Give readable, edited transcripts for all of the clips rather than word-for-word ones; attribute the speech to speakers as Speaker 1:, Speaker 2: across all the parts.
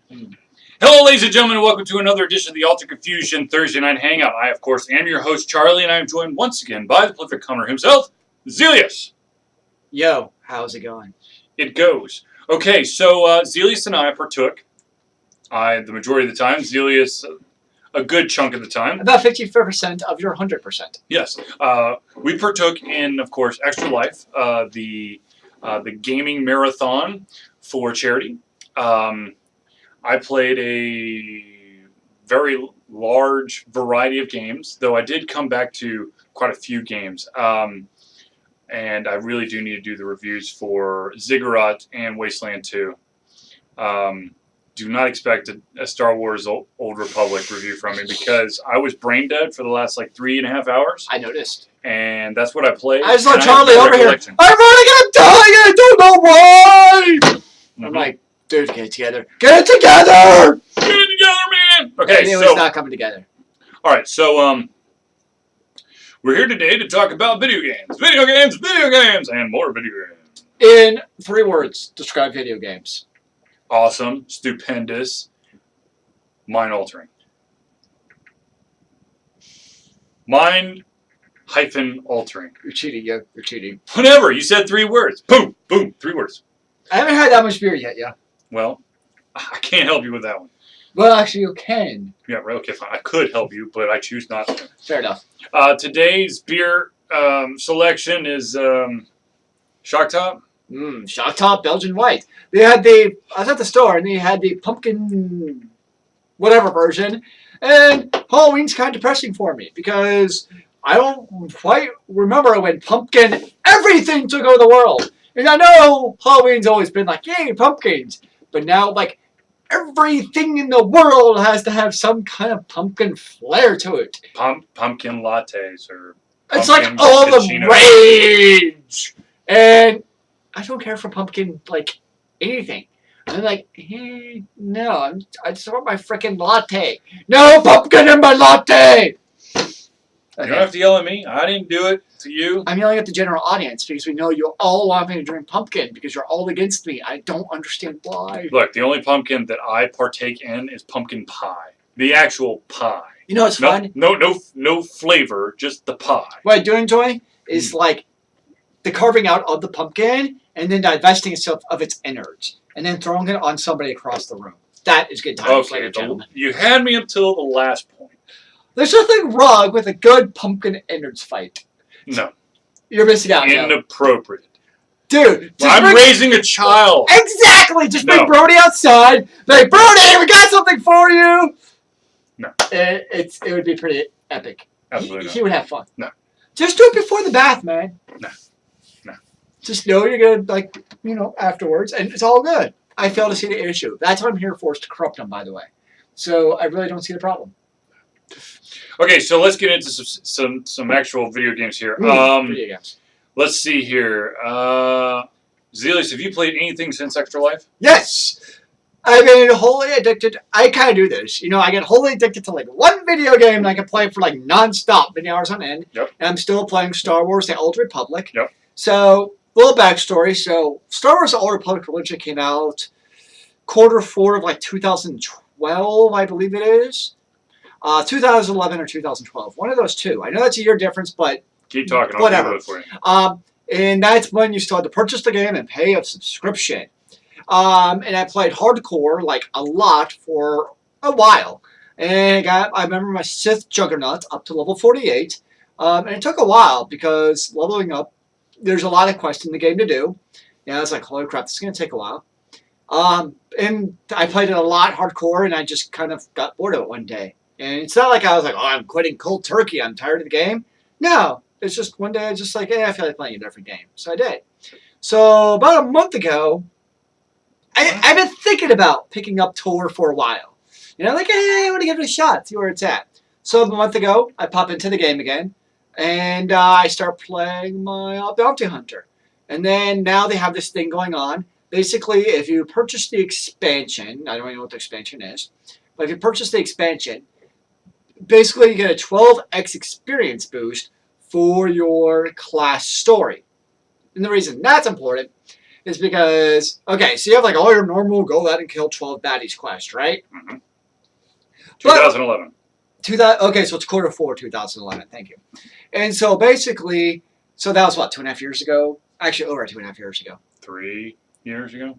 Speaker 1: Hello, ladies and gentlemen, and welcome to another edition of the Alter Confusion Thursday Night Hangout. I, of course, am your host, Charlie, and I am joined once again by the prolific comer himself, Zealeus.
Speaker 2: Yo, how's it going?
Speaker 1: It goes. Okay, so Zealeus and I partook. The majority of the time. Zealeus, a good chunk of the time.
Speaker 2: About 50% of your 100%.
Speaker 1: Yes. We partook in, of course, Extra Life, the gaming marathon for charity. I played a very large variety of games, though I did come back to quite a few games. And I really do need to do the reviews for Ziggurat and Wasteland 2. Do not expect a Star Wars Old Republic review from me because I was brain dead for the last like 3.5 hours.
Speaker 2: I noticed.
Speaker 1: And that's what I played.
Speaker 2: I saw Charlie over here. I'm running, I'm dying, I don't know why! I'm like, dude, get it together. Get it together!
Speaker 1: Get it together, man! Okay,
Speaker 2: so... it's not coming together.
Speaker 1: Alright, so, we're here today to talk about video games, and more video games.
Speaker 2: In 3 words, describe video games.
Speaker 1: Awesome, stupendous, mind-altering. Mind-altering.
Speaker 2: You're cheating, yo. You're cheating.
Speaker 1: Whatever, you said 3 words. Boom, boom, 3 words.
Speaker 2: I haven't had that much beer yet, yeah.
Speaker 1: Well, I can't help you with that one.
Speaker 2: Well, actually, you can.
Speaker 1: Yeah, right, okay, fine. I could help you, but I choose not to.
Speaker 2: Fair enough.
Speaker 1: Today's beer selection is Shock Top.
Speaker 2: Shock Top Belgian White. They had I was at the store, and they had the pumpkin whatever version, and Halloween's kind of depressing for me, because I don't quite remember when pumpkin everything took over the world. And I know Halloween's always been like, yay, pumpkins. But now, like, everything in the world has to have some kind of pumpkin flair to it.
Speaker 1: Pumpkin lattes or
Speaker 2: it's like all the rage. And I don't care for pumpkin, like, anything. I'm like, hey, no, I just want my freaking latte. No pumpkin in my latte!
Speaker 1: You don't have to yell at me. I didn't do it to you.
Speaker 2: I'm yelling at the general audience because we know you all want me to drink pumpkin because you're all against me. I don't understand why.
Speaker 1: Look, the only pumpkin that I partake in is pumpkin pie. The actual pie.
Speaker 2: You know what's fun?
Speaker 1: No flavor, just the pie.
Speaker 2: What I do enjoy is like the carving out of the pumpkin and then divesting itself of its innards and then throwing it on somebody across the room. That is good times, ladies and gentlemen.
Speaker 1: You had me until the last point.
Speaker 2: There's nothing wrong with a good pumpkin innards fight.
Speaker 1: No.
Speaker 2: You're missing out.
Speaker 1: Inappropriate.
Speaker 2: Dude.
Speaker 1: I'm raising a child.
Speaker 2: Exactly. Just bring Brody outside. Like, Brody, we got something for you.
Speaker 1: No.
Speaker 2: It would be pretty epic.
Speaker 1: Absolutely not.
Speaker 2: He would have fun.
Speaker 1: No.
Speaker 2: Just do it before the bath, man.
Speaker 1: No. No.
Speaker 2: Just know you're going to, like, afterwards. And it's all good. I fail to see the issue. That's what I'm here for, is to corrupt him, by the way. So I really don't see the problem.
Speaker 1: Okay, so let's get into some actual video games here.
Speaker 2: Video games.
Speaker 1: Let's see here. Zealeus, have you played anything since Extra Life?
Speaker 2: Yes! I've been wholly addicted. I kind of do this. I get wholly addicted to like one video game and I can play it for like non-stop, many hours on end.
Speaker 1: Yep.
Speaker 2: And I'm still playing Star Wars The Old Republic.
Speaker 1: Yep.
Speaker 2: So, little backstory. So, Star Wars The Old Republic originally came out Q4 of like 2012, I believe it is. 2011 or 2012. One of those two. I know that's a year difference, but
Speaker 1: keep talking.
Speaker 2: Whatever.
Speaker 1: I'll do it for you.
Speaker 2: And that's when you still had to purchase the game and pay a subscription. And I played hardcore, like, a lot for a while. And I remember my Sith Juggernaut up to level 48. And it took a while because leveling up, there's a lot of quests in the game to do. I was like, holy crap, this is going to take a while. And I played it a lot hardcore, and I just kind of got bored of it one day. And it's not like I was like, oh, I'm quitting cold turkey. I'm tired of the game. No. It's just one day I was just like, hey, I feel like playing a different game. So I did. So about a month ago, I've been thinking about picking up Tor for a while. Like, hey, I want to give it a shot, see where it's at. So a month ago, I pop into the game again. And I start playing my Bounty Hunter. And then now they have this thing going on. Basically, if you purchase the expansion, I don't even know what the expansion is. But if you purchase the expansion, basically you get a 12x experience boost for your class story. And the reason that's important is because, okay, so you have like all your normal go out and kill 12 baddies quest, right?
Speaker 1: Mm-hmm. 2011.
Speaker 2: Okay, so it's quarter 4, 2011. Thank you. And so basically, so that was what, 2.5 years ago? Actually, over 2.5 years ago.
Speaker 1: 3 years ago.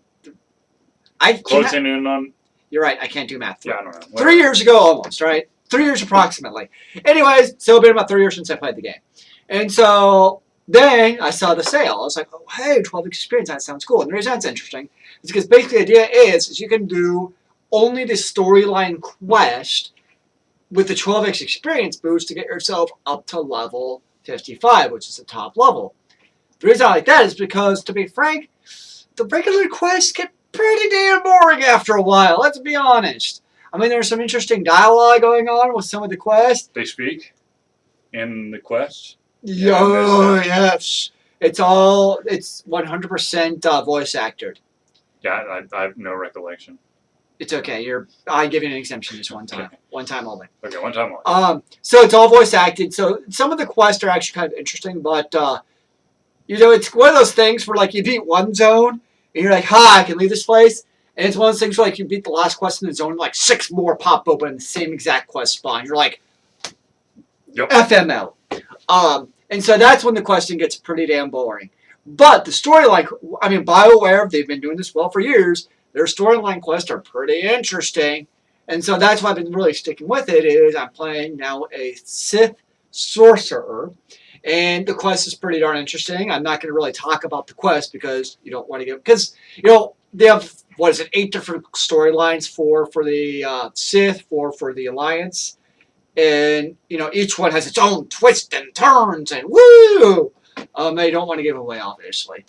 Speaker 2: I
Speaker 1: Closing in on.
Speaker 2: You're right. I can't do math.
Speaker 1: Yeah, I don't know. Whatever.
Speaker 2: 3 years ago, almost, right? 3 years approximately. Anyways, so it's been about 3 years since I played the game. And so then I saw the sale. I was like, oh, hey, 12 experience. That sounds cool. And the reason that's interesting is because basically the idea is you can do only the storyline quest with the 12x experience boost to get yourself up to level 55, which is the top level. The reason I like that is because, to be frank, the regular quests get pretty damn boring after a while. Let's be honest. I mean, there's some interesting dialogue going on with some of the quests.
Speaker 1: They speak in the quests.
Speaker 2: Yes. It's 100% voice acted.
Speaker 1: Yeah, I have no recollection.
Speaker 2: It's okay. I give you an exemption this one time.
Speaker 1: Okay.
Speaker 2: One time only.
Speaker 1: Okay, one time only.
Speaker 2: So it's all voice acted. So some of the quests are actually kind of interesting, but it's one of those things where like you beat one zone and you're like, I can leave this place. And it's one of those things where like you beat the last quest in the zone, like 6 more pop open in the same exact quest spawn. You're like,
Speaker 1: yep.
Speaker 2: FML. And so that's when the questing gets pretty damn boring. But the storyline, I mean, BioWare, they've been doing this well for years. Their storyline quests are pretty interesting. And so that's why I've been really sticking with it, is I'm playing now a Sith Sorcerer. And the quest is pretty darn interesting. I'm not going to really talk about the quest because you don't want to get... Because, they have, 8 different storylines, 4 for the Sith, 4 for the Alliance. And, each one has its own twists and turns and woo! They don't want to give it away, obviously.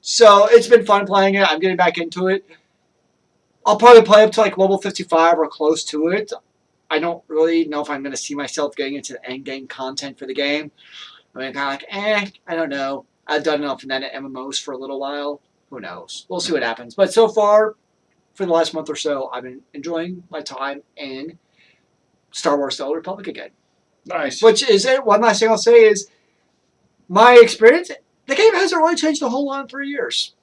Speaker 2: So it's been fun playing it. I'm getting back into it. I'll probably play up to like level 55 or close to it. I don't really know if I'm going to see myself getting into the end game content for the game. I mean, kind of like, I don't know. I've done enough in that MMOs for a little while. Who knows? We'll see what happens. But so far, for the last month or so, I've been enjoying my time in Star Wars: The Old Republic again.
Speaker 1: Nice.
Speaker 2: Which is it. One last thing I'll say is my experience. The game hasn't really changed a whole lot in 3 years.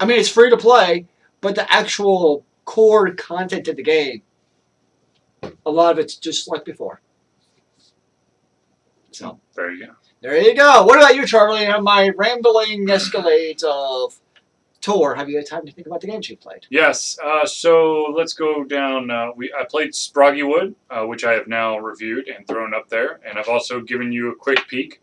Speaker 2: I mean, it's free to play, but the actual core content of the game, a lot of it's just like before. So
Speaker 1: there you go.
Speaker 2: There you go. What about you, Charlie? On my rambling escalades of tour, have you had time to think about the games you've played?
Speaker 1: Yes. So let's go down. I played Sproggywood, which I have now reviewed and thrown up there, and I've also given you a quick peek.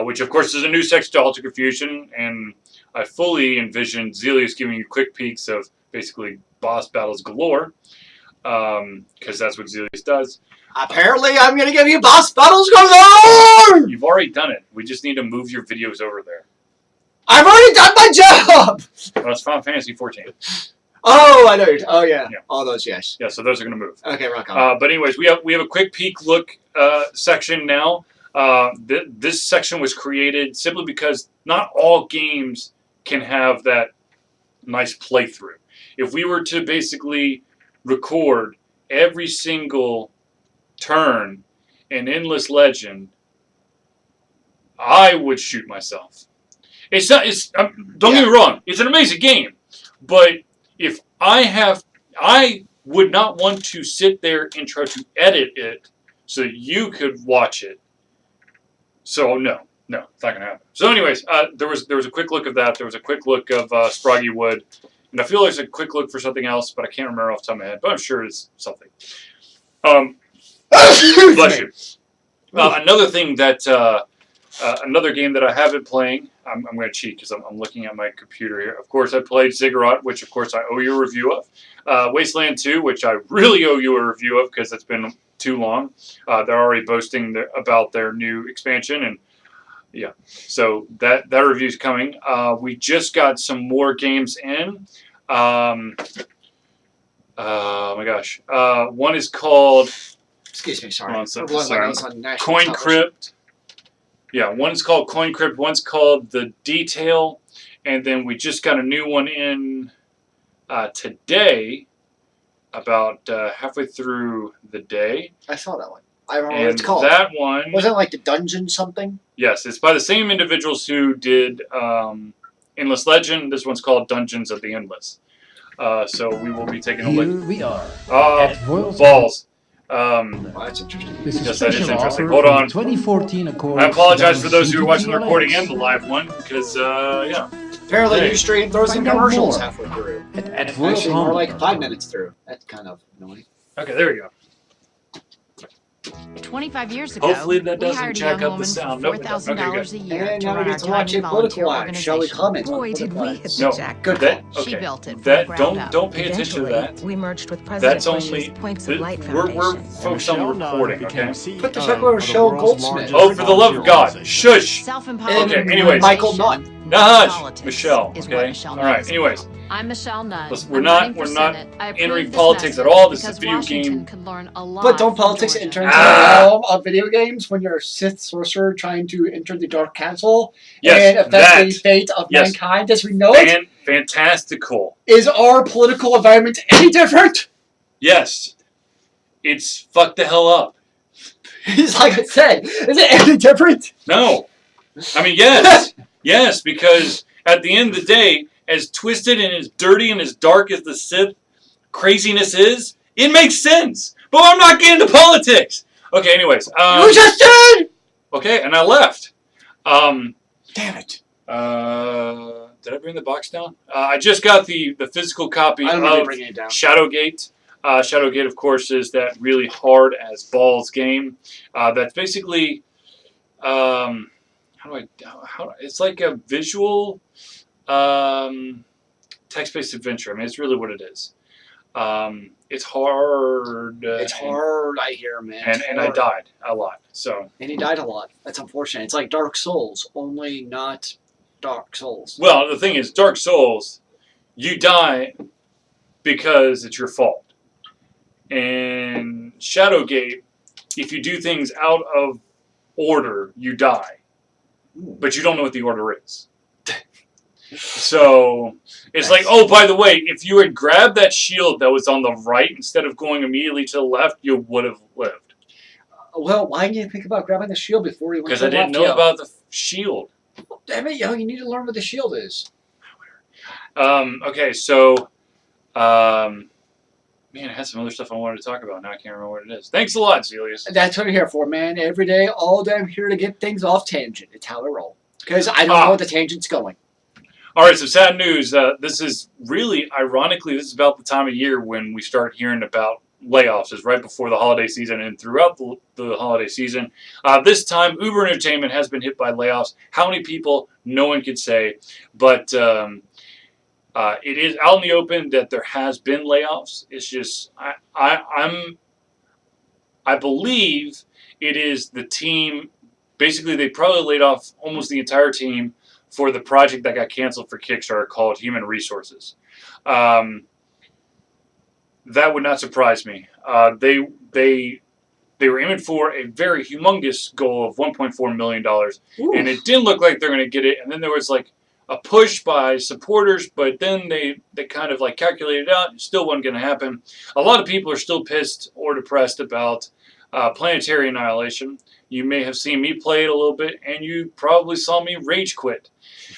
Speaker 1: Which, of course, is a new section to Alta Confusion, and I fully envisioned Zealeus giving you quick peeks of basically boss battles galore, because that's what Zealeus does.
Speaker 2: Apparently, I'm going to give you boss battles galore!
Speaker 1: You've already done it. We just need to move your videos over there.
Speaker 2: I've already done my job!
Speaker 1: Well, it's Final Fantasy 14.
Speaker 2: Oh, I know. Oh, yeah. All those, yes.
Speaker 1: Yeah, so those are going to move.
Speaker 2: Okay, rock on.
Speaker 1: But anyways, we have a quick peek look section now. This section was created simply because not all games can have that nice playthrough. If we were to basically record every single turn in Endless Legend, I would shoot myself. It's not. Don't get me wrong. It's an amazing game, but if I would not want to sit there and try to edit it so that you could watch it. So no, it's not gonna happen. So anyways, there was a quick look of that. There was a quick look of Sproggywood, and I feel there's a quick look for something else, but I can't remember off the top of my head. But I'm sure it's something. Bless you. Another thing that another game that I have been playing. I'm going to cheat because I'm looking at my computer here. Of course, I played Ziggurat, which of course I owe you a review of. Wasteland 2, which I really owe you a review of because it's been too long. They're already boasting about their new expansion, and yeah, so that review's coming. We just got some more games in. Oh my gosh, one is called.
Speaker 2: Excuse me, sorry.
Speaker 1: Coin Crypt. Yeah, one's called Coin Crypt, one's called The Detail, and then we just got a new one in today, about halfway through the day.
Speaker 2: I saw that one. I don't know what it's called.
Speaker 1: That one...
Speaker 2: Wasn't it like the Dungeon something?
Speaker 1: Yes, it's by the same individuals who did Endless Legend. This one's called Dungeons of the Endless. So we will be taking a
Speaker 3: Here
Speaker 1: look.
Speaker 3: we are. At Royal's
Speaker 1: Balls.
Speaker 2: Well, that's interesting.
Speaker 3: This is
Speaker 1: Yes, that is
Speaker 3: special
Speaker 1: interesting.
Speaker 3: offer
Speaker 1: Hold
Speaker 3: for
Speaker 1: on.
Speaker 3: the 2014 Accord.
Speaker 1: I apologize for those who are
Speaker 3: Sedan
Speaker 1: watching the recording
Speaker 3: CTLX.
Speaker 1: and the live one, because, yeah.
Speaker 2: Apparently,
Speaker 1: Hey.
Speaker 2: you stream throws some
Speaker 3: Find out
Speaker 2: commercials
Speaker 3: more.
Speaker 2: halfway through.
Speaker 3: At Royal's
Speaker 2: Actually, more
Speaker 3: home.
Speaker 2: like 5 minutes through. That's kind of annoying.
Speaker 1: Okay, there we go.
Speaker 4: 25 years ago,
Speaker 1: Hopefully that
Speaker 4: we
Speaker 1: doesn't
Speaker 4: hired a
Speaker 1: jack
Speaker 4: young
Speaker 1: up the
Speaker 4: woman
Speaker 1: sound.
Speaker 4: for
Speaker 1: Nope, it doesn't. Okay,
Speaker 4: $4,000 a year
Speaker 2: And
Speaker 4: to
Speaker 2: now we
Speaker 4: run
Speaker 2: get
Speaker 4: our
Speaker 2: to watch
Speaker 4: tiny
Speaker 2: a political
Speaker 4: volunteer
Speaker 2: ad. Shall we
Speaker 4: organization.
Speaker 2: comment? on
Speaker 5: Boy, did
Speaker 2: political
Speaker 5: we hit
Speaker 2: ads?
Speaker 5: the
Speaker 1: No,
Speaker 5: jackpot.
Speaker 2: Good
Speaker 1: that
Speaker 2: call.
Speaker 4: She
Speaker 1: okay.
Speaker 4: built it from
Speaker 1: That
Speaker 4: the ground up.
Speaker 1: don't pay attention to that.
Speaker 5: We merged with President
Speaker 1: That's only
Speaker 5: Bush's Points of Light
Speaker 1: we're
Speaker 5: Foundation.
Speaker 1: focused on the recording, okay?
Speaker 2: Put the circular show Goldsmith.
Speaker 1: Oh, for the love of God, shush!
Speaker 4: Self-empowered
Speaker 1: Okay, anyways.
Speaker 2: Michael Nunn.
Speaker 1: Nudge,
Speaker 4: Politics
Speaker 1: Michelle.
Speaker 4: is what
Speaker 1: Okay,
Speaker 4: Michelle
Speaker 1: all right.
Speaker 4: Nunn is.
Speaker 1: Anyways,
Speaker 4: I'm Michelle Nunn.
Speaker 1: Listen,
Speaker 4: I'm running for Senate. I approve
Speaker 1: entering
Speaker 4: this
Speaker 1: politics at
Speaker 4: message
Speaker 1: all. This is a
Speaker 4: because
Speaker 1: video
Speaker 4: Washington
Speaker 1: game.
Speaker 4: could learn a lot
Speaker 2: But don't
Speaker 4: from
Speaker 2: politics
Speaker 4: Georgia.
Speaker 2: enter into the realm of video games when you're a Sith sorcerer trying to enter the Dark Council
Speaker 1: Yes,
Speaker 2: and affect
Speaker 1: that.
Speaker 2: the fate of
Speaker 1: Yes.
Speaker 2: mankind as we know it?
Speaker 1: Fantastical.
Speaker 2: Is our political environment any different?
Speaker 1: Yes, it's fuck the hell up.
Speaker 2: It's like I said, is it any different?
Speaker 1: No, I mean yes, yes, because at the end of the day, as twisted and as dirty and as dark as the Sith craziness is, it makes sense. But I'm not getting into politics. Okay, anyways.
Speaker 2: You just did!
Speaker 1: Okay, and I left.
Speaker 2: Damn it.
Speaker 1: Did I bring the box down? I just got the physical copy
Speaker 2: I don't know if
Speaker 1: of
Speaker 2: you're bringing it down.
Speaker 1: Shadowgate. Shadowgate, of course, is that really hard as balls game. That's basically, it's like a visual text-based adventure. I mean, it's really what it is. It's hard.
Speaker 2: It's hard, I hear, man.
Speaker 1: And I died a lot. So.
Speaker 2: And he died a lot. That's unfortunate. It's like Dark Souls, only not Dark Souls.
Speaker 1: Well, the thing is, Dark Souls, you die because it's your fault. And Shadowgate, if you do things out of order, you die. But you don't know what the order is. So it's like, oh, by the way, if you had grabbed that shield that was on the right instead of going immediately to the left, you would have lived.
Speaker 2: Well, why didn't you think about grabbing the shield before you went to the
Speaker 1: Because I didn't know about the shield.
Speaker 2: Damn it, yo, you need to learn what the shield is.
Speaker 1: Okay, so, man, I had some other stuff I wanted to talk about. Now I can't remember what it is. Thanks a lot, Zealeus.
Speaker 2: That's what I'm here for, man. Every day, all day, I'm here to get things off tangent. It's how I roll. Because I don't know where the tangent's going.
Speaker 1: All right, so sad news. This is really, ironically, this is about the time of year when we start hearing about layoffs. It's right before the holiday season and throughout the holiday season. This time, Uber Entertainment has been hit by layoffs. How many people? No one could say. But it is out in the open that there has been layoffs. It's just, I believe it is the team. Basically, they probably laid off almost the entire team for the project that got canceled for Kickstarter called Human Resources. That would not surprise me. They were aiming for a very humongous goal of $1.4 million, and it didn't look like they're going to get it. And then there was like a push by supporters, but then they kind of like calculated it out. It still wasn't going to happen. A lot of people are still pissed or depressed about Planetary Annihilation. You may have seen me play it a little bit, and you probably saw me rage quit.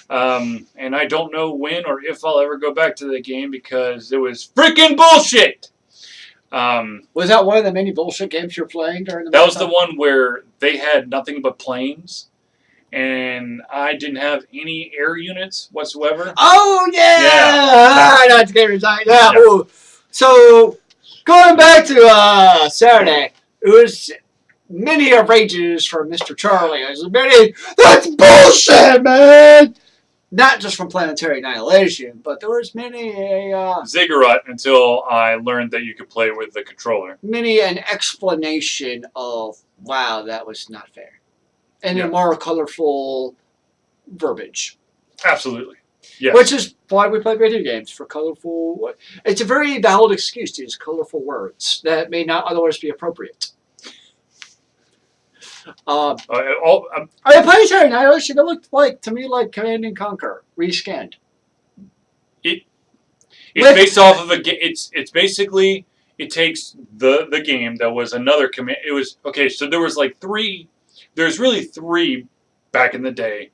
Speaker 1: And I don't know when or if I'll ever go back to the game because it was freaking bullshit.
Speaker 2: Was that one of the many bullshit games you're playing during the
Speaker 1: That was the
Speaker 2: marathon?
Speaker 1: one where they had nothing but planes, and I didn't have any air units whatsoever.
Speaker 2: Oh, yeah!
Speaker 1: Yeah.
Speaker 2: I know what game you're talking about.
Speaker 1: Yeah.
Speaker 2: Ooh. So, going back to Saturday, it was many rages from Mr. Charlie. It was many, that's bullshit, man! Not just from Planetary Annihilation, but there was many
Speaker 1: Ziggurat until I learned that you could play with the controller.
Speaker 2: many an explanation of, wow, that was not fair. And
Speaker 1: Yeah.
Speaker 2: a more colorful verbiage.
Speaker 1: Absolutely. Yes.
Speaker 2: Which is why we play video games, for colorful. It's a very valid excuse to use colorful words that may not otherwise be appropriate. I mean, Planetary Annihilation, it looked like, to me, like Command and Conquer, rescanned.
Speaker 1: It's based off of a game. It's basically, it takes the game that was another command. It was, okay, so there was like three, there's really three back in the day.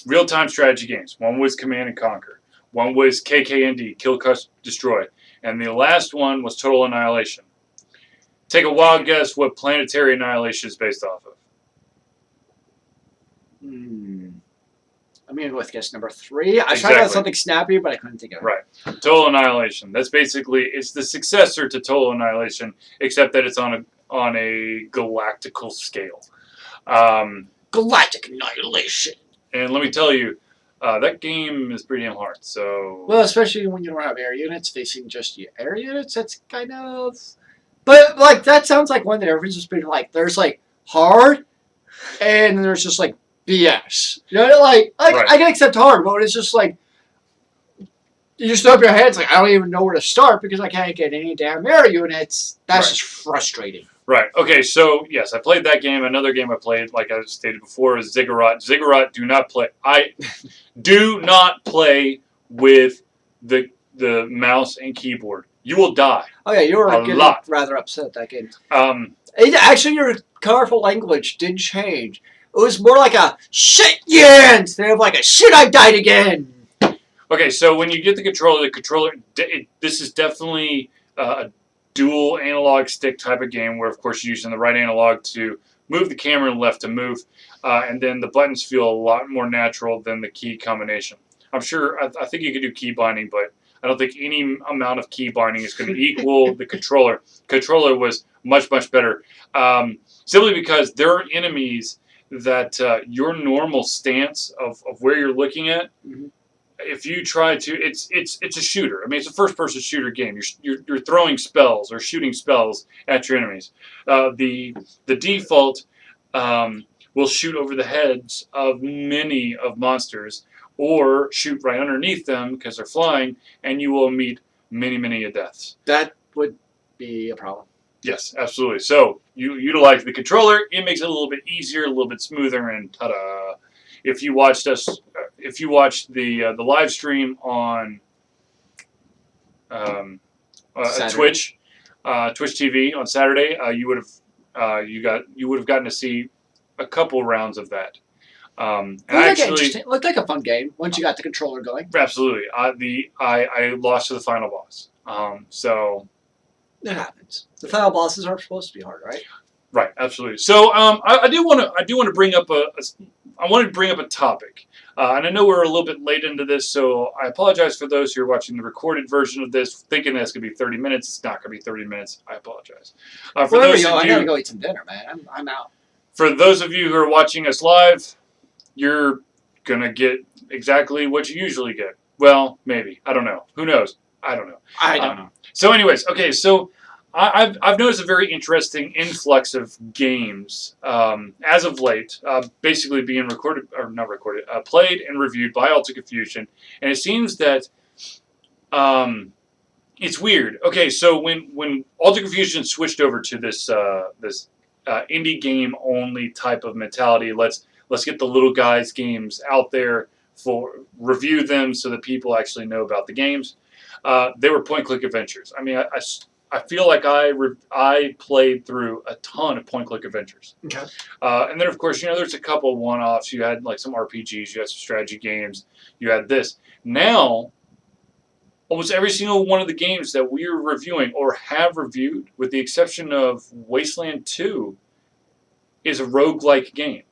Speaker 1: real-time strategy games. One was Command and Conquer. One was KKND, Kill, Crush, Destroy. And the last one was Total Annihilation. Take a wild guess what Planetary Annihilation is based off of.
Speaker 2: I'm going to go with guess number 3. I tried
Speaker 1: Exactly.
Speaker 2: out something snappy, but I couldn't think of it.
Speaker 1: Right. Total Annihilation. That's basically, it's the successor to Total Annihilation, except that it's on a galactical scale.
Speaker 2: Galactic Annihilation.
Speaker 1: And let me tell you, that game is pretty damn hard. So
Speaker 2: Well, especially when you don't have air units facing just your air units, that's kind of... But, like, that sounds like one of the differences between, like, there's, like, hard, and there's just, like, BS. You know, like
Speaker 1: Right.
Speaker 2: I can accept hard, but it's just, like, you just throw up your hands, like, I don't even know where to start because I can't get any damn air units. That's
Speaker 1: Right.
Speaker 2: just frustrating.
Speaker 1: Right. Okay. So yes, I played that game. Another game I played, like I stated before, is Ziggurat. Ziggurat, do not play. Do not play with the mouse and keyboard. You will die.
Speaker 2: Oh, yeah, you were
Speaker 1: A
Speaker 2: getting
Speaker 1: lot.
Speaker 2: rather upset at that game.
Speaker 1: Um,
Speaker 2: Your colorful language did change. It was more like a shit yeah instead of like a shit I died again.
Speaker 1: Okay, so when you get the controller, this is definitely a dual analog stick type of game where, of course, you're using the right analog to move the camera and left to move, and then the buttons feel a lot more natural than the key combination. I'm sure, I think you could do key binding, but I don't think any amount of key binding is going to equal the controller. Controller was much, much better, simply because there are enemies that your normal stance of where you're looking at, if you try to, it's a shooter. I mean, it's a first-person shooter game. You're throwing spells or shooting spells at your enemies. The default will shoot over the heads of many of monsters, or shoot right underneath them because they're flying, and you will meet many deaths.
Speaker 2: That would be a problem.
Speaker 1: Yes, absolutely. So you utilize the controller. It makes it a little bit easier, a little bit smoother, and ta-da! If you watched the live stream on Twitch TV on Saturday, you would have gotten to see a couple rounds of that. And
Speaker 2: It looked like a fun game once you got the controller going.
Speaker 1: Absolutely. I lost to the final boss. So
Speaker 2: It happens. The final bosses aren't supposed to be hard, right?
Speaker 1: right, absolutely. So I do want to bring up a topic, and I know we're a little bit late into this, so I apologize for those who are watching the recorded version of this, thinking that's going to be 30 minutes. It's not going to be 30 minutes. I apologize. For
Speaker 2: Wherever
Speaker 1: those
Speaker 2: you go,
Speaker 1: of
Speaker 2: I
Speaker 1: you,
Speaker 2: gotta go eat some dinner, man. I'm out.
Speaker 1: for those of you who are watching us live, you're going to get exactly what you usually get. Well, maybe. I don't know. Who knows? I don't know.
Speaker 2: I don't know.
Speaker 1: So anyways, okay, so I've noticed a very interesting influx of games as of late, basically being played and reviewed by Alta Confusion, and it seems that it's weird. Okay, so when Alta Confusion switched over to this indie game only type of mentality, let's get the little guys games out there for review them so that people actually know about the games. They were point-click adventures. I mean, I feel like I played through a ton of point-click adventures.
Speaker 2: Okay.
Speaker 1: And then, of course, there's a couple of one-offs. You had like some RPGs. You had some strategy games. You had this. Now, almost every single one of the games that we are reviewing or have reviewed, with the exception of Wasteland 2, is a roguelike game.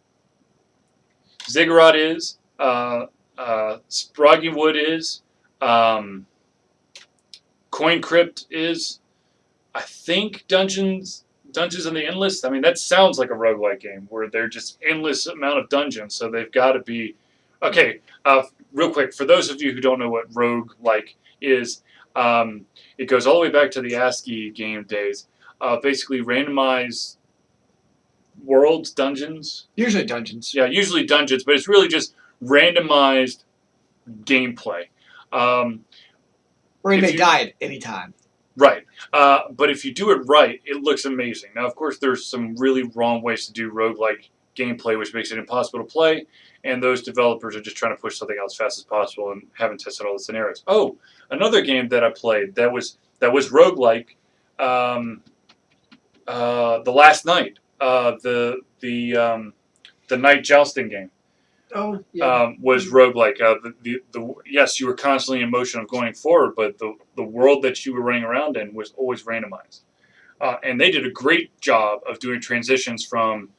Speaker 1: Ziggurat is. Sproggy Wood is. Coin Crypt is. I think Dungeons in the Endless. I mean, that sounds like a roguelike game where they're just endless amount of dungeons. So they've got to be. Okay, real quick, for those of you who don't know what roguelike is, it goes all the way back to the ASCII game days. Basically, randomized worlds, dungeons.
Speaker 2: Usually dungeons.
Speaker 1: Yeah, usually dungeons, but it's really just randomized gameplay.
Speaker 2: Where you may die at any time.
Speaker 1: Right. But if you do it right, it looks amazing. Now, of course, there's some really wrong ways to do roguelike gameplay, which makes it impossible to play, and those developers are just trying to push something out as fast as possible and haven't tested all the scenarios. Oh, another game that I played that was roguelike, The Last Night, the night jousting game.
Speaker 2: Oh, yeah.
Speaker 1: Was roguelike. Yes, you were constantly in motion of going forward, but the world that you were running around in was always randomized. And they did a great job of doing transitions from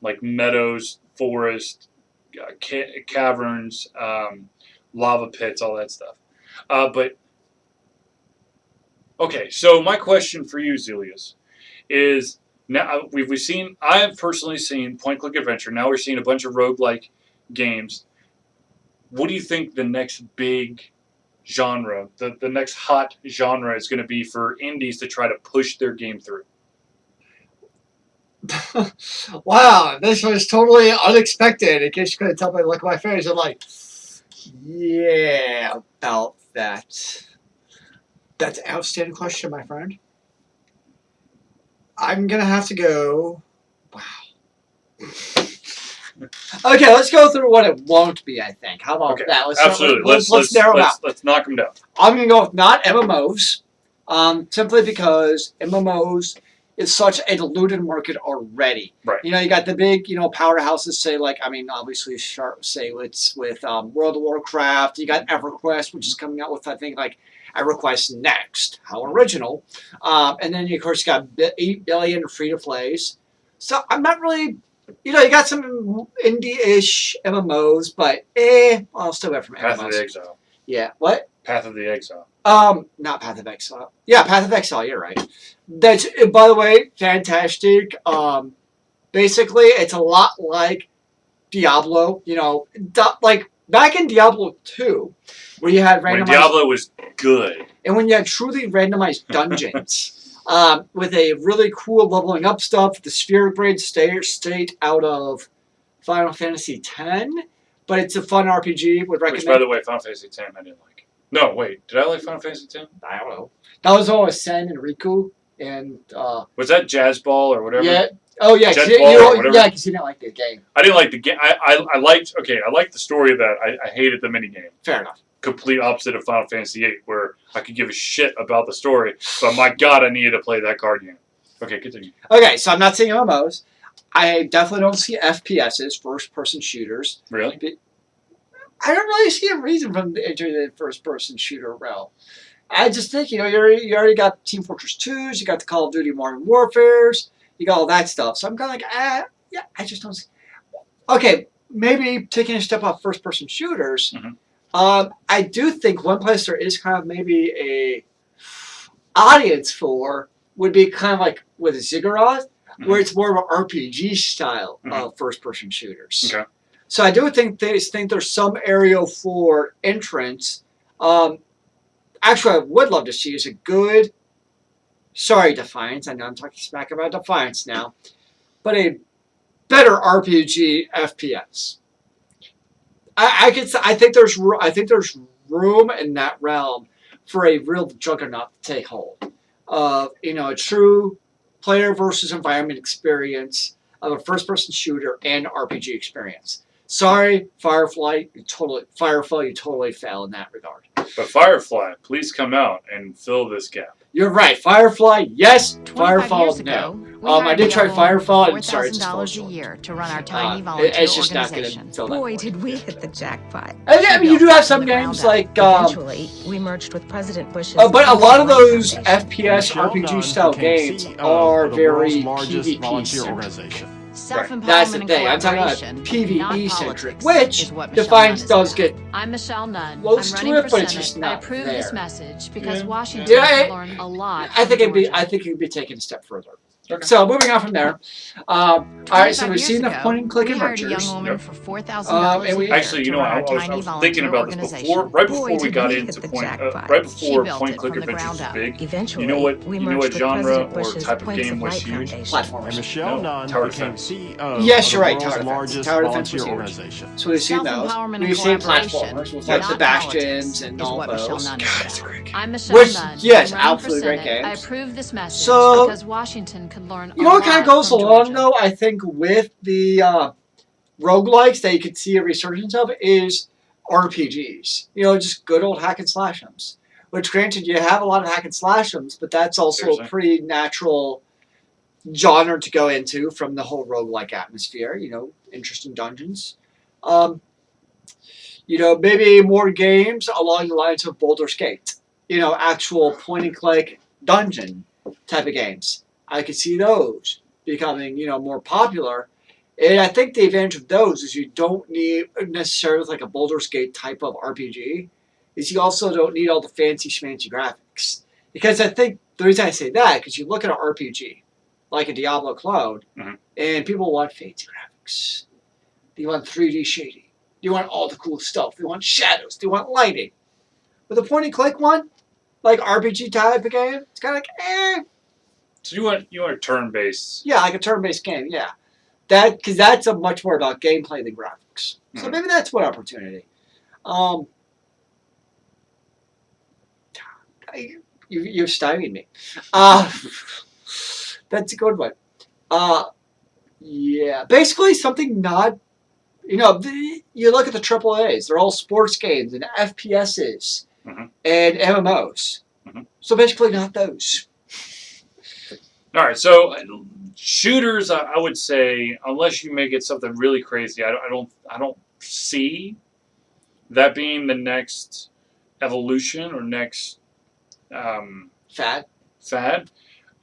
Speaker 1: like meadows, forest, caverns, lava pits, all that stuff. But okay, so my question for you, Zealeus, is now we've seen. I have personally seen point-click adventure. Now we're seeing a bunch of roguelike games. What do you think the next big genre, the next hot genre, is going to be for indies to try to push their game through?
Speaker 2: Wow, this was totally unexpected. In case you couldn't tell by the look of my face, I'm like, yeah, about that. That's an outstanding question, my friend. I'm gonna have to go. Wow. Okay, let's go through what it won't be. I think. How about that?
Speaker 1: Absolutely. Let's
Speaker 2: narrow them out.
Speaker 1: Let's knock them down.
Speaker 2: I'm gonna go with not MMOs, simply because MMOs is such a diluted market already.
Speaker 1: Right.
Speaker 2: You know, you got the big, powerhouses. Say obviously, Zealeus with World of Warcraft. You got EverQuest, which is coming out with I think like EverQuest Next. How original! And then you, of course, got 8 billion free-to-plays. So I'm not really, you got some indie-ish MMOs, but I'll stay away from
Speaker 1: Path
Speaker 2: MMOs.
Speaker 1: of the Exile.
Speaker 2: Yeah. What?
Speaker 1: Path of the Exile.
Speaker 2: Not Path of Exile. Yeah, Path of Exile. You're right. That's, by the way, fantastic. Basically, it's a lot like Diablo. Like back in Diablo 2, where you had randomized.
Speaker 1: When Diablo was good.
Speaker 2: And when you had truly randomized dungeons, with a really cool leveling up stuff, the sphere grade state out of Final Fantasy X, but it's a fun RPG. Would recommend.
Speaker 1: Which, by the way, Final Fantasy X I didn't like. No, wait. Did I like Final Fantasy X?
Speaker 2: I don't know. That was all with Sen and Riku and.
Speaker 1: Was that Jazz Ball or whatever?
Speaker 2: Yeah. Oh yeah.
Speaker 1: Jet Ball or whatever?
Speaker 2: Yeah, because you didn't like the game.
Speaker 1: I didn't like the game. I liked the story of that. I hated the minigame.
Speaker 2: Fair enough.
Speaker 1: Complete opposite of Final Fantasy VIII, where I could give a shit about the story, but my God, I needed to play that card game. Okay, continue.
Speaker 2: Okay, so I'm not seeing MMOs. I definitely don't see FPSs, first-person shooters.
Speaker 1: Really?
Speaker 2: I don't really see a reason for them to enter the first-person shooter realm. I just think, you already got Team Fortress 2s, you got the Call of Duty Modern Warfares, you got all that stuff. So I'm kind of like, yeah, I just don't see. Okay, maybe taking a step off first-person shooters.
Speaker 1: Mm-hmm.
Speaker 2: I do think one place there is kind of maybe a audience for would be kind of like with Ziggurat, where it's more of an RPG style of first-person shooters.
Speaker 1: Okay.
Speaker 2: So I do think there's some area for entrance. Actually, I would love to see is a good. Sorry, Defiance. I know I'm talking smack about Defiance now, but a better RPG FPS. I think there's room in that realm for a real juggernaut to take hold of a true player versus environment experience of a first-person shooter and RPG experience. Sorry, Firefly, you totally fail in that regard.
Speaker 1: But Firefly, please come out and fill this gap.
Speaker 2: You're right. Firefly, yes.
Speaker 4: 25
Speaker 2: Firefall,
Speaker 4: years
Speaker 2: no.
Speaker 4: ago,
Speaker 2: I did try Firefall, and sorry, it's
Speaker 4: $4,000 a year to run our tiny volunteer
Speaker 2: it's just not going
Speaker 4: organization.
Speaker 2: to fill that.
Speaker 5: Boy, did we hit the jackpot.
Speaker 2: I mean, you do have some games like.
Speaker 5: Eventually, we merged with President Bush's.
Speaker 2: But a lot of those
Speaker 5: Foundation.
Speaker 2: FPS RPG style games are very PvP centric.
Speaker 4: Self-empowerment
Speaker 2: That's the
Speaker 4: and
Speaker 2: thing. I'm talking about
Speaker 4: collaboration, not
Speaker 2: PvE centric,
Speaker 4: politics,
Speaker 2: which
Speaker 4: is what Michelle
Speaker 2: Defiance
Speaker 4: Nunn is
Speaker 2: does
Speaker 4: about.
Speaker 2: get.
Speaker 4: I'm Michelle Nunn.
Speaker 2: close
Speaker 4: I'm
Speaker 2: to
Speaker 4: running
Speaker 2: it,
Speaker 4: for
Speaker 2: but it's
Speaker 4: Senate.
Speaker 2: just
Speaker 4: I
Speaker 2: not
Speaker 4: approve
Speaker 2: there.
Speaker 4: this message because
Speaker 1: Yeah.
Speaker 4: Washington
Speaker 2: Yeah,
Speaker 4: can learn a lot.
Speaker 2: I think
Speaker 4: from Georgia.
Speaker 2: it could be taken a step further.
Speaker 1: Okay.
Speaker 2: So moving on from there. All right, so
Speaker 4: 25
Speaker 2: we've
Speaker 4: years
Speaker 2: seen the
Speaker 4: ago,
Speaker 2: point and click
Speaker 4: we hired a
Speaker 2: adventures.
Speaker 4: young woman
Speaker 1: Yep.
Speaker 4: for $4,000
Speaker 2: and we-
Speaker 4: a year
Speaker 1: Actually,
Speaker 4: to
Speaker 1: I
Speaker 4: run our
Speaker 1: was
Speaker 4: tiny
Speaker 1: thinking
Speaker 4: volunteer
Speaker 1: about this
Speaker 4: organization.
Speaker 1: before, right
Speaker 5: Boy,
Speaker 1: before we
Speaker 5: did
Speaker 1: got
Speaker 5: we
Speaker 1: into
Speaker 5: hit the
Speaker 1: point,
Speaker 5: jackpot.
Speaker 1: right
Speaker 4: She
Speaker 1: before
Speaker 4: built
Speaker 1: Point
Speaker 4: it
Speaker 1: Click
Speaker 4: from the
Speaker 1: Adventures
Speaker 4: ground
Speaker 1: was
Speaker 4: up.
Speaker 1: big.
Speaker 5: Eventually,
Speaker 1: You know what
Speaker 5: we
Speaker 1: genre
Speaker 5: merged with President
Speaker 1: or
Speaker 5: Bush's
Speaker 1: type of
Speaker 5: Points
Speaker 1: game
Speaker 5: of
Speaker 1: was
Speaker 5: Light
Speaker 1: huge?
Speaker 5: Foundation.
Speaker 2: Platformers.
Speaker 6: And Michelle
Speaker 1: No,
Speaker 6: Nunn
Speaker 1: Tower
Speaker 6: became
Speaker 1: Defense.
Speaker 6: CEO
Speaker 2: Yes,
Speaker 6: of
Speaker 2: you're
Speaker 6: the
Speaker 2: right,
Speaker 6: world's
Speaker 2: Tower Defense.
Speaker 6: largest
Speaker 2: Tower Defense was
Speaker 6: volunteer
Speaker 2: huge.
Speaker 6: organization.
Speaker 2: So we've seen those.
Speaker 4: Self-empowerment and
Speaker 2: We've seen
Speaker 4: collaboration,
Speaker 2: platformers with like
Speaker 4: not
Speaker 2: the Bastions and
Speaker 4: politics, is
Speaker 2: all
Speaker 4: what Michelle
Speaker 2: those.
Speaker 4: Nunn
Speaker 1: God,
Speaker 4: is
Speaker 1: it's a
Speaker 4: about.
Speaker 1: great game.
Speaker 4: I'm Michelle
Speaker 2: Which,
Speaker 4: Nunn.
Speaker 2: yes,
Speaker 4: I'm running for
Speaker 2: absolutely great
Speaker 4: Senate. I
Speaker 2: games.
Speaker 4: approve this message
Speaker 2: So,
Speaker 4: because Washington could learn
Speaker 2: You know what kind of goes
Speaker 4: from
Speaker 2: along
Speaker 4: Georgia.
Speaker 2: though, I think, with the roguelikes that you could see a resurgence of is RPGs. Just good old hack and slash 'ems. Which, granted, you have a lot of hack and slash 'ems, but that's also
Speaker 1: Seriously?
Speaker 2: a pretty natural genre to go into from the whole roguelike atmosphere. Interesting dungeons. Maybe more games along the lines of Baldur's Gate. Actual point and click dungeon type of games. I could see those becoming, more popular. And I think the advantage of those is you don't need necessarily like a Baldur's Gate type of RPG. Is you also don't need all the fancy schmancy graphics. Because I think the reason I say that, because you look at an RPG, like a Diablo clone, and people want fancy graphics. They want 3D shading. They want all the cool stuff. They want shadows. They want lighting. With a point and click one, like RPG type of game, it's kind of like,
Speaker 1: So you want a turn-based?
Speaker 2: Yeah, like a turn-based game. Yeah, because that's a much more about gameplay than graphics. So maybe that's one opportunity. You've stymied me. That's a good one. Yeah, basically something not. You look at the AAAs; they're all sports games and FPSs and MMOs. So basically, not those.
Speaker 1: All right, so shooters, I would say, unless you make it something really crazy, I don't see that being the next evolution or next
Speaker 2: Fad.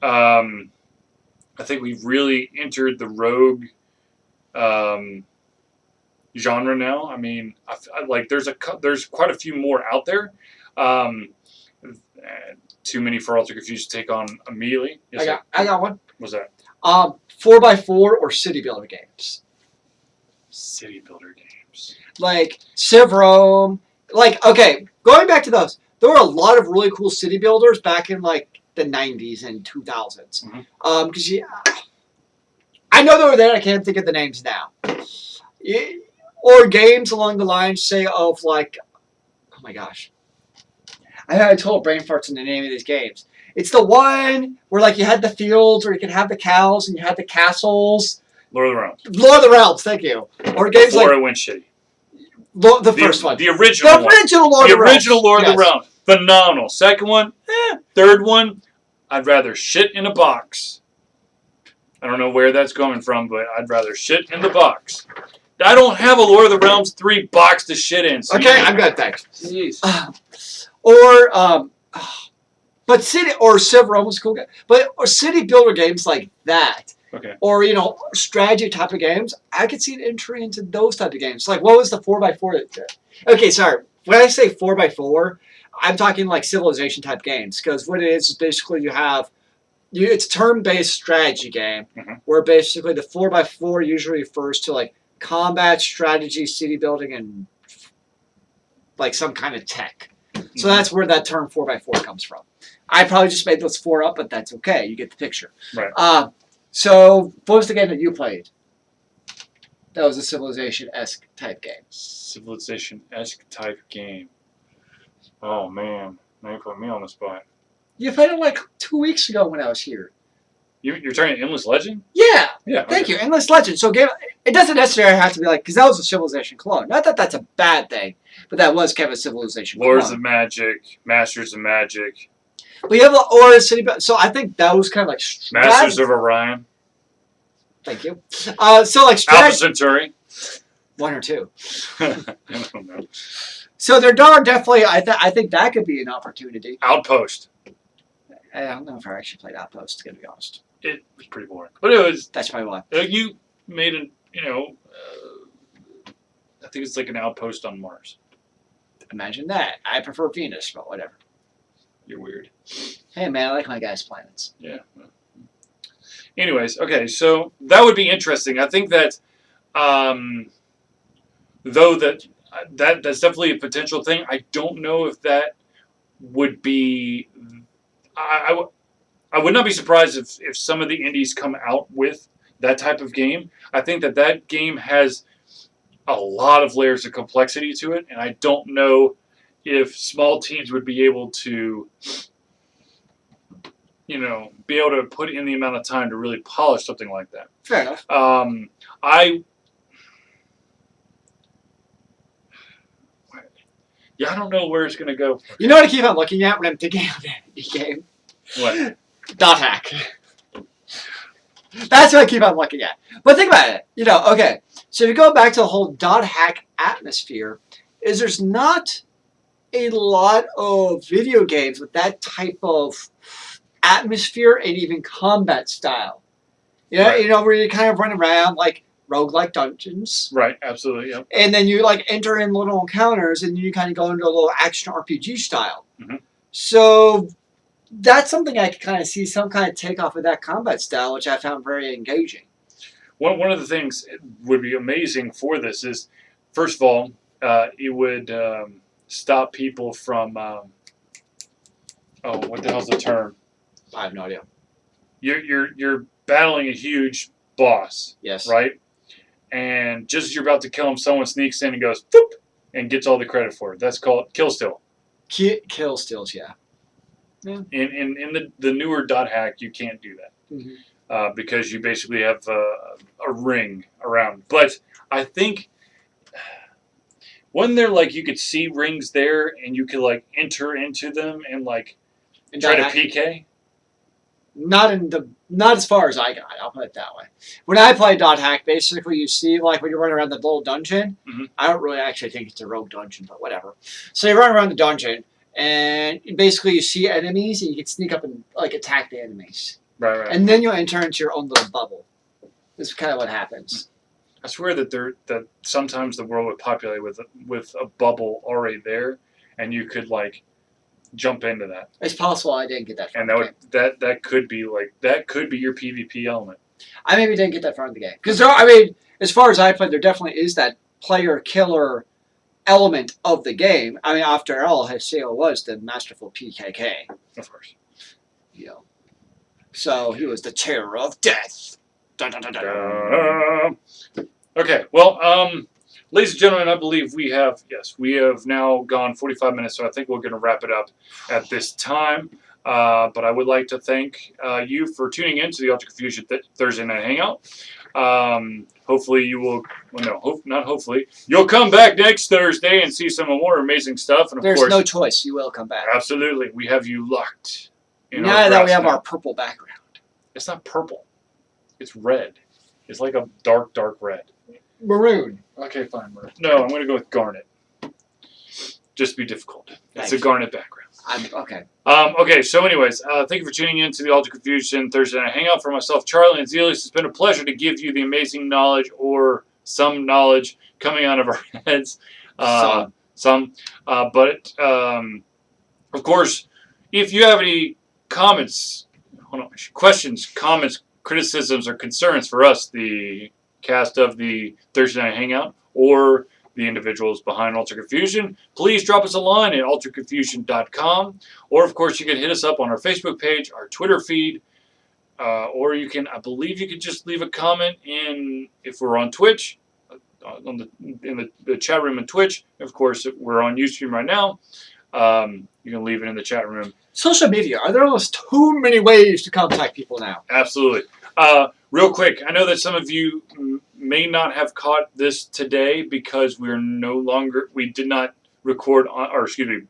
Speaker 1: I think we've really entered the rogue genre now. I mean, there's quite a few more out there. Too many for all to confuse to take on immediately.
Speaker 2: I got one.
Speaker 1: What's that?
Speaker 2: 4x4 or city builder games.
Speaker 1: City builder games.
Speaker 2: Like Civ Rome. Okay, going back to those, there were a lot of really cool city builders back in like the 90s and 2000s. Because I know they were there. I can't think of the names now. Or games along the lines, say, of like, oh my gosh. I had total brain farts in the name of these games. It's the one where like you had the fields, or you could have the cows, and you had the castles.
Speaker 1: Lord of the Realms.
Speaker 2: Lord of the Realms, thank you. Or games
Speaker 1: Before it went shitty.
Speaker 2: The first one.
Speaker 1: The original one.
Speaker 2: The original Lord of the Realms.
Speaker 1: The original Lord of the Realms. Phenomenal. Second one, Third one, I'd rather shit in a box. I don't know where that's coming from, but I'd rather shit in the box. I don't have a Lord of the Realms 3 box to shit in. So
Speaker 2: okay, I'm good, thanks.
Speaker 1: Jeez.
Speaker 2: But city or Civ Rome was cool. Or city builder games like that.
Speaker 1: Okay.
Speaker 2: Or strategy type of games. I could see an entry into those type of games. Like what was the 4x4? Okay, sorry. When I say 4x4, I'm talking like Civilization type games, because what it is basically it's a turn-based strategy game where basically the 4x4 usually refers to like combat, strategy, city building, and like some kind of tech. So that's where that term 4x4 comes from. I probably just made those 4 up, but that's okay. You get the picture.
Speaker 1: Right.
Speaker 2: So what was the game that you played? That was a Civilization-esque type game.
Speaker 1: Civilization-esque type game. Oh, man. Now you put me on the spot.
Speaker 2: You played it like 2 weeks ago when I was here.
Speaker 1: You're talking Endless Legend?
Speaker 2: Yeah.
Speaker 1: Yeah.
Speaker 2: Thank you. Endless Legend. So it doesn't necessarily have to be like, because that was a Civilization clone. Not that that's a bad thing, but that was kind of a Civilization
Speaker 1: Lords
Speaker 2: clone.
Speaker 1: of Magic, Masters of Magic.
Speaker 2: But you have or a city. So I think that was kind of like
Speaker 1: Masters of Orion.
Speaker 2: Thank you. So like
Speaker 1: Alpha Centauri.
Speaker 2: 1 or 2.
Speaker 1: I don't know.
Speaker 2: So there are definitely. I think that could be an opportunity.
Speaker 1: Outpost.
Speaker 2: I don't know if I actually played Outpost, to be honest.
Speaker 1: It was pretty boring, but it was.
Speaker 2: That's probably why.
Speaker 1: You made an. I think it's like an outpost on Mars.
Speaker 2: Imagine that. I prefer Venus, but whatever.
Speaker 1: You're weird.
Speaker 2: Hey man, I like my guys' planets.
Speaker 1: Yeah. Anyways, okay, so that would be interesting. I think that, though that's definitely a potential thing. I don't know if that would be. I would not be surprised if some of the indies come out with that type of game. I think that game has a lot of layers of complexity to it, and I don't know if small teams would be able to, be able to put in the amount of time to really polish something like that.
Speaker 2: Fair enough.
Speaker 1: I don't know where it's going to go.
Speaker 2: You know what I keep on looking at when I'm thinking of the game?
Speaker 1: What?
Speaker 2: Dot hack. That's what I keep on looking at. But think about it. Okay. So if you go back to the whole dot hack atmosphere, is there's not a lot of video games with that type of atmosphere and even combat style. Yeah,
Speaker 1: Right.
Speaker 2: you know, where you kind of run around like roguelike dungeons.
Speaker 1: Right, absolutely, yeah.
Speaker 2: And then you like enter in little encounters and you kind of go into a little action RPG style.
Speaker 1: Mhm.
Speaker 2: So that's something I could kind of see some kind of takeoff of that combat style, which I found very engaging.
Speaker 1: One of the things that would be amazing for this is, first of all, it would stop people from, what the hell's the term?
Speaker 2: I have no idea.
Speaker 1: You're battling a huge boss,
Speaker 2: Yes.
Speaker 1: right? And just as you're about to kill him, someone sneaks in and goes, "Boop," and gets all the credit for it. That's called kill steal.
Speaker 2: Kill steals, yeah.
Speaker 1: In the newer dot hack, you can't do that.
Speaker 2: Mm-hmm.
Speaker 1: Because you basically have a ring around. But I think wasn't there like you could see rings there and you could like enter into them and like try to PK?
Speaker 2: Not as far as I got. I'll put it that way. When I play dot hack, basically you see like when you run around the little dungeon.
Speaker 1: Mm-hmm.
Speaker 2: I don't really actually think it's a rogue dungeon, but whatever. So you run around the dungeon and basically you see enemies and you can sneak up and like attack the enemies.
Speaker 1: Right.
Speaker 2: And then you'll enter into your own little bubble. This is kind of what happens.
Speaker 1: I swear that sometimes the world would populate with a bubble already there, and you could like jump into that.
Speaker 2: It's possible I didn't get that far.
Speaker 1: And that could be your PvP element.
Speaker 2: I maybe didn't get that far in the game because I mean, as far as I played, there definitely is that player killer element of the game. I mean, after all, Haseo was the masterful PKK.
Speaker 1: Of course.
Speaker 2: You know. So he was the terror of death. Dun, dun, dun, dun.
Speaker 1: Okay, well, ladies and gentlemen, I believe we have now gone 45 minutes, so I think we're going to wrap it up at this time. But I would like to thank you for tuning in to the Ultra Confusion Thursday Night Hangout. Hopefully you will, not hopefully, you'll come back next Thursday and see some more amazing stuff. And of
Speaker 2: There's
Speaker 1: course,
Speaker 2: no choice. You will come back.
Speaker 1: Absolutely. We have you locked in
Speaker 2: Now
Speaker 1: our
Speaker 2: that we
Speaker 1: grasp
Speaker 2: have
Speaker 1: now.
Speaker 2: our purple background.
Speaker 1: It's not purple. It's red. It's like a dark, dark red.
Speaker 2: Maroon.
Speaker 1: Okay, fine. No, I'm going to go with garnet. Just to be difficult. It's a garnet background.
Speaker 2: Okay.
Speaker 1: Okay, so anyways, thank you for tuning in to the Ultra Confusion Thursday Night Hangout. For myself, Charlie, and Zealeus, it's been a pleasure to give you the amazing knowledge or some knowledge coming out of our heads. Some. But, of course, if you have any comments, questions, comments, criticisms, or concerns for us, the cast of the Thursday Night Hangout, or the individuals behind Ultra Confusion, please drop us a line at ultraconfusion.com. Or, of course, you can hit us up on our Facebook page, our Twitter feed, or you can, I believe you could just leave a comment if we're on Twitch, in the chat room in Twitch. Of course, if we're on Ustream right now. You can leave it in the chat room.
Speaker 2: Social media. Are there almost too many ways to contact people now?
Speaker 1: Absolutely. Real quick, I know that some of you may not have caught this today because we did not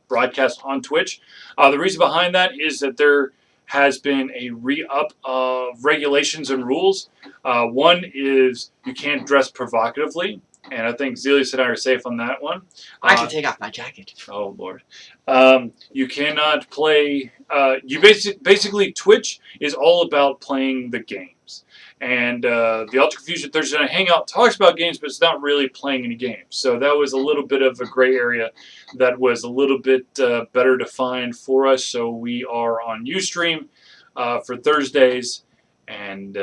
Speaker 1: broadcast on Twitch. The reason behind that is that there has been a re-up of regulations and rules. One is you can't dress provocatively. And I think Zealeus and I are safe on that one.
Speaker 2: I can take off my jacket.
Speaker 1: Oh, Lord. You cannot play... basically, Twitch is all about playing the games. And the Ultra Confusion Thursday Night Hangout talks about games, but it's not really playing any games. So that was a little bit of a gray area that was a little bit better defined for us. So we are on Ustream for Thursdays. And...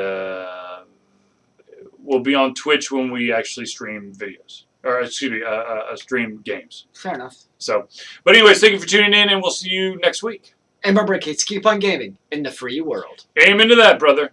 Speaker 1: we'll be on Twitch when we actually stream videos. Or, stream games.
Speaker 2: Fair enough.
Speaker 1: So, but anyways, thank you for tuning in, and we'll see you next week.
Speaker 2: And remember, kids, keep on gaming in the free world.
Speaker 1: Aim into that, brother.